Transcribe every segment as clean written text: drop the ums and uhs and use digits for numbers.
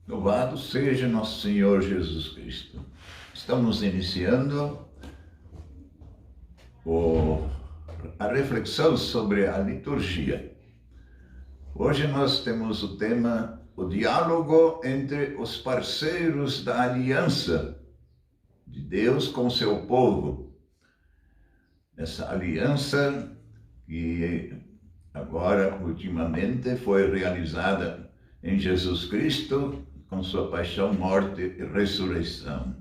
Louvado seja nosso Senhor Jesus Cristo. Estamos iniciando a reflexão sobre a liturgia. Hoje nós temos o tema, o diálogo entre os parceiros da aliança de Deus com seu povo. Essa aliança que agora, ultimamente, foi realizada em Jesus Cristo, com sua paixão, morte e ressurreição.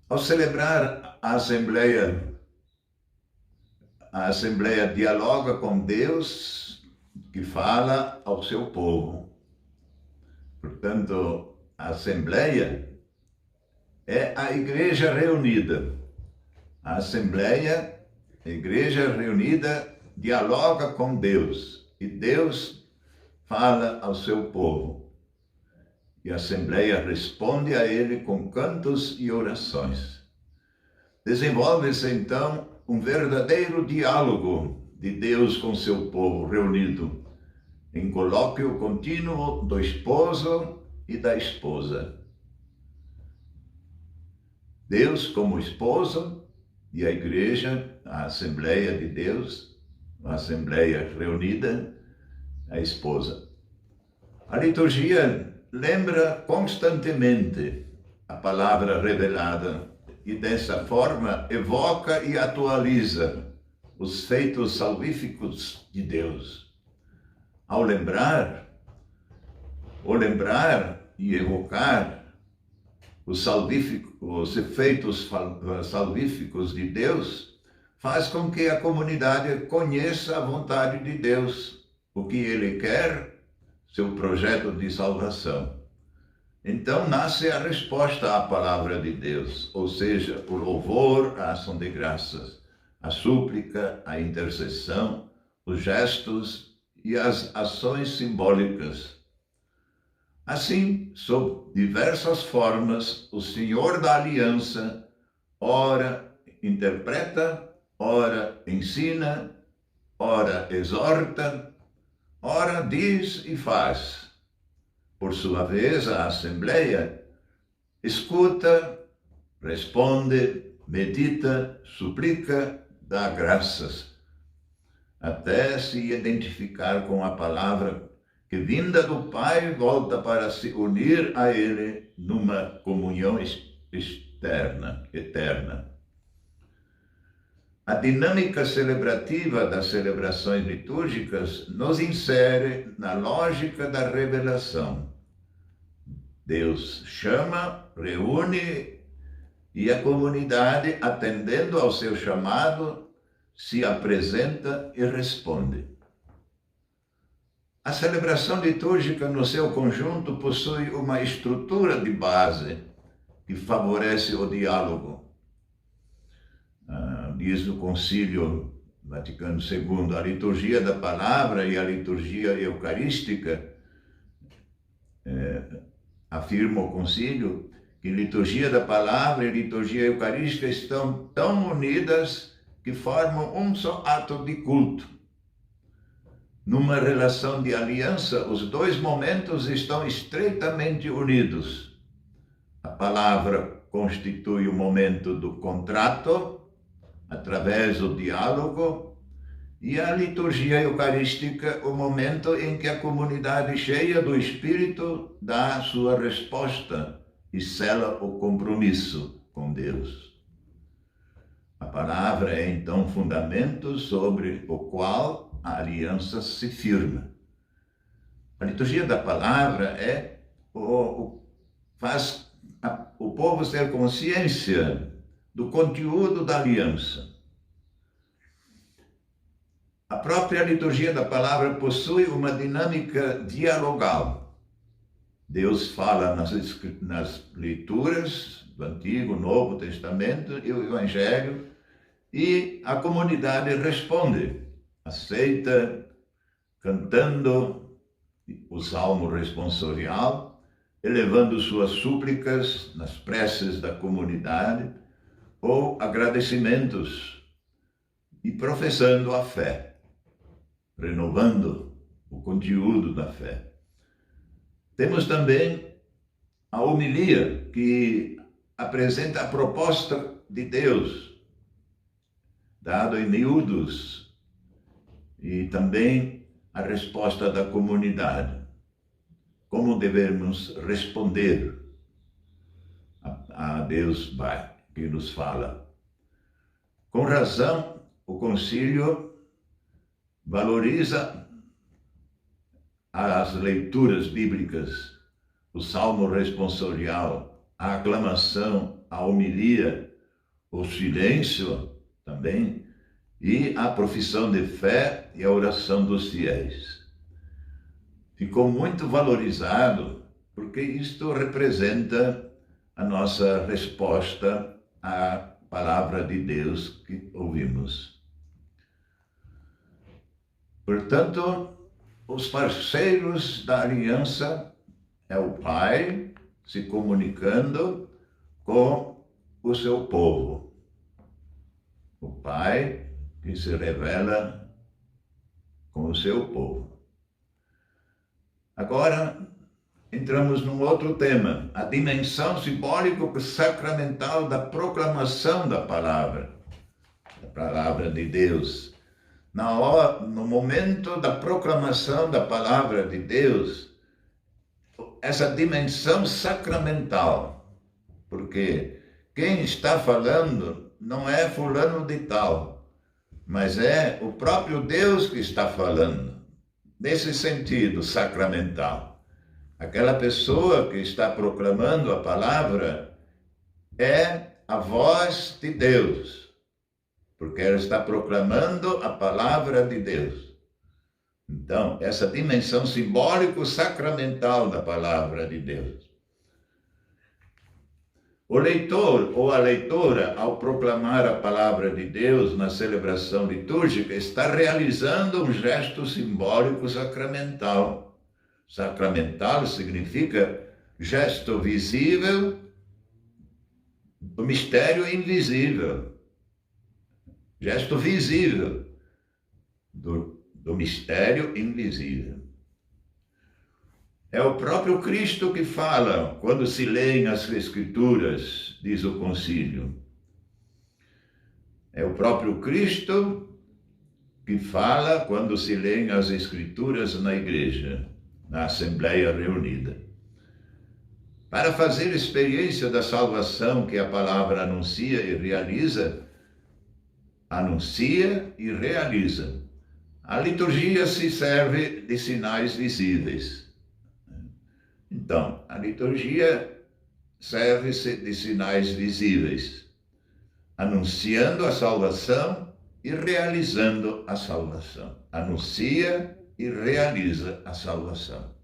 Ao celebrar a Assembleia dialoga com Deus, que fala ao seu povo. Portanto, a Assembleia é a Igreja reunida. A Assembleia, a Igreja reunida, dialoga com Deus, e Deus fala ao seu povo. E a Assembleia responde a ele com cantos e orações. Desenvolve-se, então, um verdadeiro diálogo de Deus com seu povo reunido, em colóquio contínuo do esposo e da esposa. Deus como esposo e a Igreja, a Assembleia de Deus, a Assembleia reunida, a esposa. A liturgia lembra constantemente a palavra revelada e dessa forma evoca e atualiza os feitos salvíficos de Deus. Ao lembrar e evocar os efeitos salvíficos de Deus, faz com que a comunidade conheça a vontade de Deus, o que Ele quer, seu projeto de salvação. Então nasce a resposta à palavra de Deus, ou seja, o louvor, a ação de graças, a súplica, a intercessão, os gestos e as ações simbólicas. Assim, sob diversas formas, o Senhor da Aliança ora interpreta, ora ensina, ora exorta, ora diz e faz. Por sua vez, a Assembleia escuta, responde, medita, suplica, dá graças, até se identificar com a palavra que, vinda do Pai, volta para se unir a Ele numa comunhão eterna. A dinâmica celebrativa das celebrações litúrgicas nos insere na lógica da revelação. Deus chama, reúne, e a comunidade, atendendo ao seu chamado, se apresenta e responde. A celebração litúrgica, no seu conjunto, possui uma estrutura de base que favorece o diálogo. Diz o Concílio Vaticano II, a liturgia da palavra e a liturgia eucarística, afirma o Concílio que liturgia da palavra e liturgia eucarística estão tão unidas que formam um só ato de culto. Numa relação de aliança, os dois momentos estão estreitamente unidos. A palavra constitui o momento do contrato, através do diálogo, e a liturgia eucarística, o momento em que a comunidade cheia do Espírito dá a sua resposta e sela o compromisso com Deus. A palavra é então fundamento sobre o qual a aliança se firma. A liturgia da palavra faz o povo ter consciência do conteúdo da aliança. A própria liturgia da palavra possui uma dinâmica dialogal. Deus fala nas leituras do Antigo, Novo Testamento e o Evangelho, e a comunidade responde, aceita, cantando o salmo responsorial, elevando suas súplicas nas preces da comunidade, ou agradecimentos, e professando a fé, renovando o conteúdo da fé. Temos também a homilia, que apresenta a proposta de Deus, dado em miúdos, e também a resposta da comunidade. Como devemos responder a Deus Pai, que nos fala. Com razão, o concílio valoriza as leituras bíblicas, o salmo responsorial, a aclamação, a homilia, o silêncio também, e a profissão de fé e a oração dos fiéis. Ficou muito valorizado porque isto representa a nossa resposta à palavra de Deus que ouvimos. Portanto, os parceiros da aliança é o Pai se comunicando com o seu povo. O Pai que se revela com o seu povo. Agora, entramos num outro tema, a dimensão simbólico-sacramental da proclamação da palavra de Deus. No momento da proclamação da palavra de Deus, essa dimensão sacramental, porque quem está falando não é fulano de tal, mas é o próprio Deus que está falando, nesse sentido sacramental. Aquela pessoa que está proclamando a palavra é a voz de Deus, porque ela está proclamando a palavra de Deus. Então, essa dimensão simbólico-sacramental da palavra de Deus. O leitor ou a leitora, ao proclamar a palavra de Deus na celebração litúrgica, está realizando um gesto simbólico sacramental. Sacramental significa gesto visível do mistério invisível. Gesto visível do mistério invisível. É o próprio Cristo que fala quando se leem as Escrituras, diz o concílio. É o próprio Cristo que fala quando se leem as Escrituras na igreja, na Assembleia reunida. Para fazer experiência da salvação que a palavra anuncia e realiza, a liturgia se serve de sinais visíveis. Então, a liturgia serve-se de sinais visíveis, anunciando a salvação e realizando a salvação. Anuncia e realiza a salvação.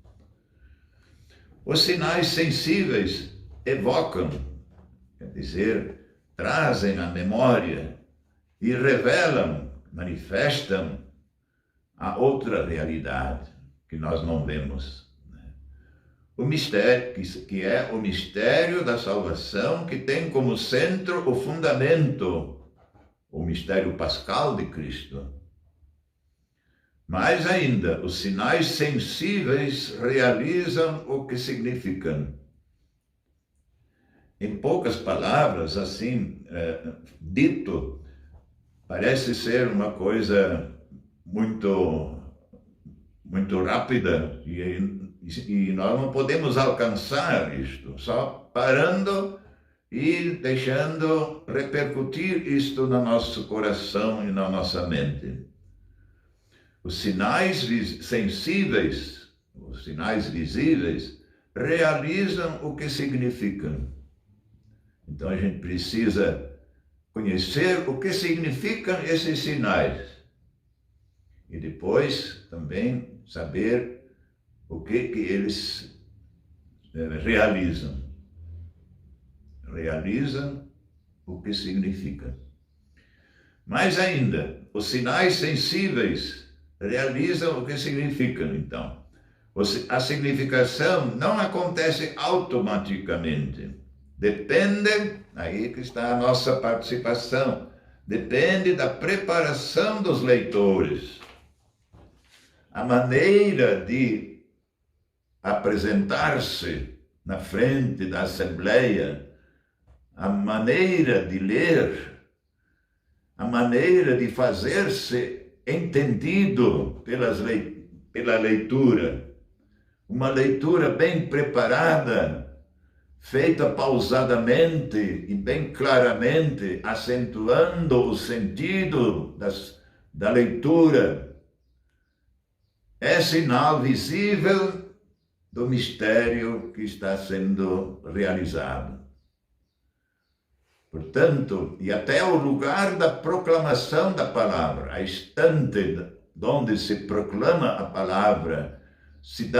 Os sinais sensíveis evocam, quer dizer, trazem à memória e revelam, manifestam a outra realidade que nós não vemos. O mistério, que é o mistério da salvação, que tem como centro o fundamento, o mistério pascal de Cristo. Mais ainda, os sinais sensíveis realizam o que significam. Em poucas palavras, assim, dito, parece ser uma coisa muito rápida e nós não podemos alcançar isto, só parando e deixando repercutir isto no nosso coração e na nossa mente. Os sinais sensíveis, os sinais visíveis, realizam o que significam. Então a gente precisa conhecer o que significam esses sinais e depois também saber o que eles realizam. Realizam o que significa. Mais ainda, os sinais sensíveis realizam o que significam, então. A significação não acontece automaticamente. Depende, aí que está a nossa participação, depende da preparação dos leitores. A maneira de apresentar-se na frente da Assembleia, a maneira de ler, a maneira de fazer-se entendido pela leitura, uma leitura bem preparada, feita pausadamente e bem claramente, acentuando o sentido da leitura, é sinal visível do mistério que está sendo realizado. Portanto, e até o lugar da proclamação da palavra, a estante onde se proclama a palavra, se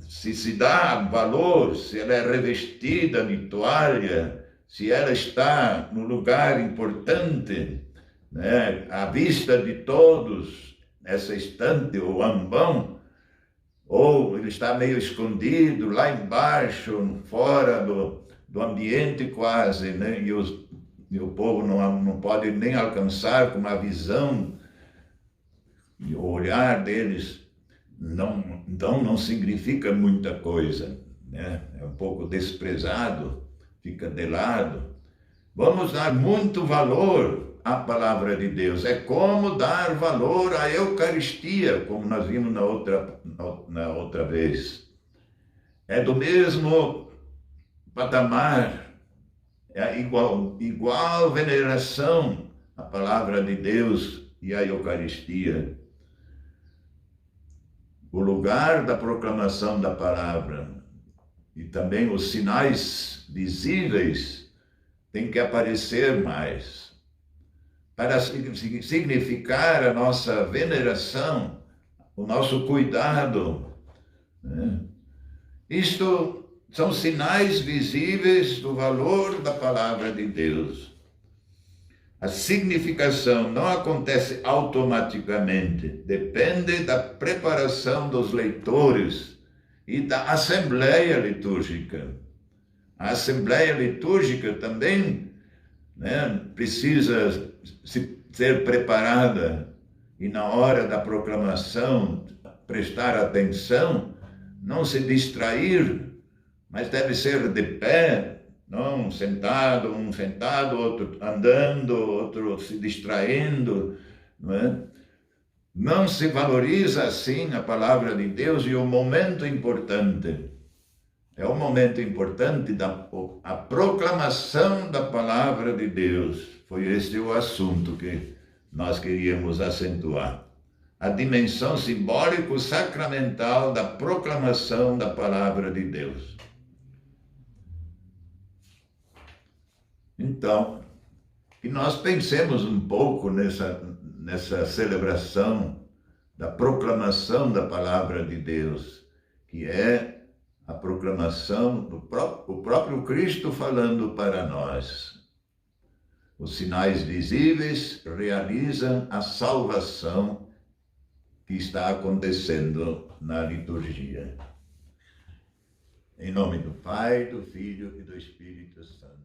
se dá valor, se ela é revestida de toalha, se ela está no lugar importante, né, à vista de todos, essa estante ou ambão, ou ele está meio escondido lá embaixo, fora do ambiente quase, né, e o povo não pode nem alcançar com uma visão, o olhar deles. Então não significa muita coisa, né? É um pouco desprezado, fica de lado. Vamos dar muito valor à palavra de Deus. É como dar valor à Eucaristia, como nós vimos na outra vez. É do mesmo patamar, é igual veneração à palavra de Deus e à Eucaristia. O lugar da proclamação da palavra e também os sinais visíveis têm que aparecer mais para significar a nossa veneração, o nosso cuidado, né? Isto são sinais visíveis do valor da palavra de Deus. A significação não acontece automaticamente, depende da preparação dos leitores e da assembleia litúrgica. A assembleia litúrgica também, né, precisa ser preparada e na hora da proclamação prestar atenção, não se distrair, mas deve ser de pé, não sentado, um sentado, outro andando, outro se distraindo, não é? Não se valoriza assim a palavra de Deus e o momento importante. É o momento importante da proclamação da palavra de Deus. Foi este o assunto que nós queríamos acentuar. A dimensão simbólico-sacramental da proclamação da palavra de Deus. Então, que nós pensemos um pouco nessa celebração da proclamação da palavra de Deus, que é a proclamação do próprio Cristo falando para nós. Os sinais visíveis realizam a salvação que está acontecendo na liturgia. Em nome do Pai, do Filho e do Espírito Santo.